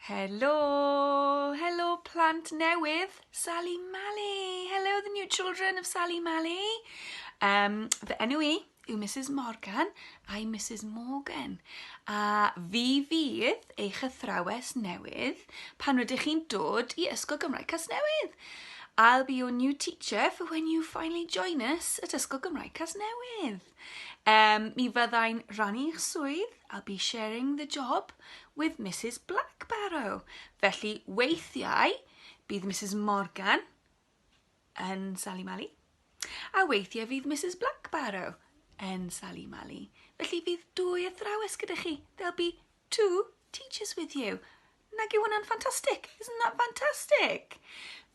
Hello, hello plant newydd, Sali Mali. Hello the new children of Sali Mali. Fy enw I yw Mrs Morgan a'i Mrs Morgan. Fi fydd eich athrawes newydd pan rydych chi'n dod I Ysgol Gymraeg Casnewydd. I'll be your new teacher for when you finally join us at Ysgol Gymraeg Casnewydd. Mi fyddai'n rannu'ch swydd. I'll be sharing the job with Mrs Blackbarrow. Felly weithiau bydd Mrs Morgan yn Sali Mali a weithiau fydd Mrs Blackbarrow yn Sali Mali. Felly fydd dwy athrawes gyda chi. There'll be two teachers with you. Nag yw hwnna'n ffantastig? Isn't that fantastic?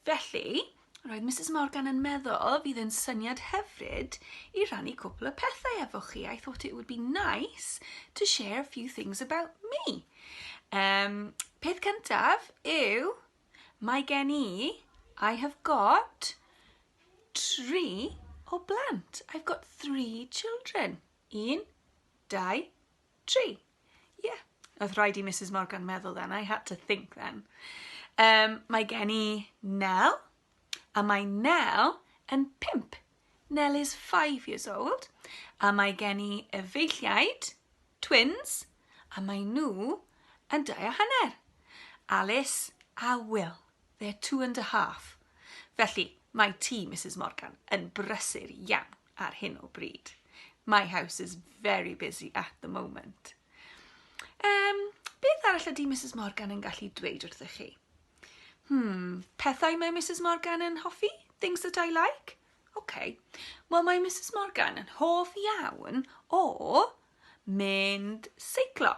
Felly, roedd Mrs Morgan yn meddwl fydd yn syniad hyfryd I rannu cwpl o pethau efo chi. I thought it would be nice to share a few things about me. Peth cyntaf yw, mae gen I have got 3 o blant. I've got 3 children. 1, 2, 3. Yeah, oedd rhaid I Mrs Morgan meddwl then. I had to think then. Mae gen I Nell, a mae Nell yn 5. Nell is 5 years old. A mae gen I efeilliaid, twins, a mae nhw yn 2 a hanner. Alice a Will. They're 2.5. Felly, mae tŷ Mrs Morgan yn brysur iawn ar hyn o bryd. My house is very busy at the moment. Beth arall ydy Mrs Morgan yn gallu dweud wrthych chi? Pethau mae Mrs Morgan yn hoffi? Things that I like? Okay. Wel, mae Mrs Morgan yn hoff iawn o mynd seiclo.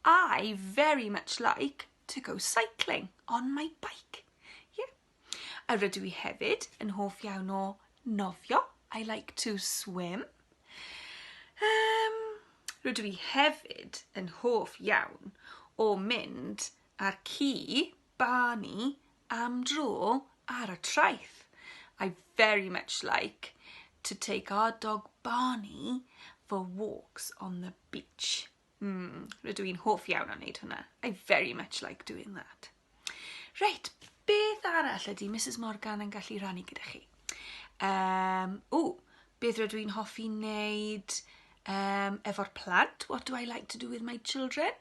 I very much like to go cycling on my bike. Yeah. A rydw I hefyd yn hoff iawn o nofio. I like to swim. Rydw I hefyd yn hoff iawn o mynd ar ci Barney am dro ar y traeth. I very much like to take our dog Barney for walks on the beach. Rydw i'n hoff iawn o wneud hwnna. I very much like doing that. Right, beth arall ydy Mrs Morgan yn gallu rannu gyda chi? Beth rydw i'n hoffi wneud efo'r plant? What do I like to do with my children?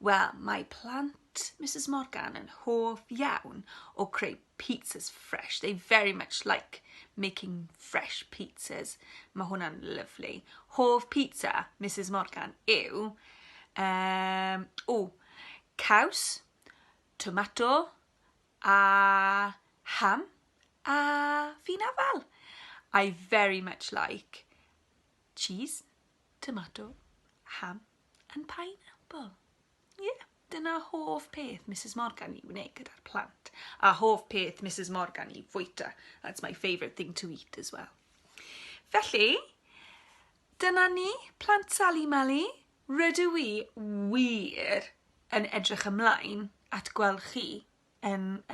Well, my plant, Mrs Morgan, yn hoff iawn o creu pizzas fresh. They very much like making fresh pizzas. Mae hwnna'n lovely. Hoff pizza, Mrs Morgan, yw caws, tomato, a ham, a fi'n afal. I very much like cheese, tomato, ham, and pineapple. Yeah, dyna hoff peth Mrs Morgan I wneud gyda'r plant. A hoff peth Mrs Morgan I fwyta. That's my favourite thing to eat as well. Felly, dyna ni, plant Sali Mali. Rydw I wir yn edrych ymlaen at gweld chi yn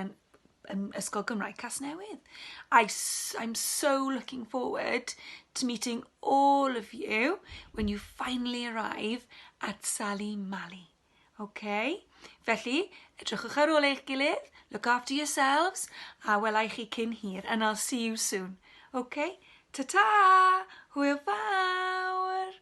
Ysgol Gymraeg Casnewydd. I'm so looking forward to meeting all of you when you finally arrive at Sali Mali. Okay? Felly, edrychwch ar ôl eich gilydd, look after yourselves, a welai chi cyn hir, and I'll see you soon. Okay? Ta-ta! Hwyl fawr!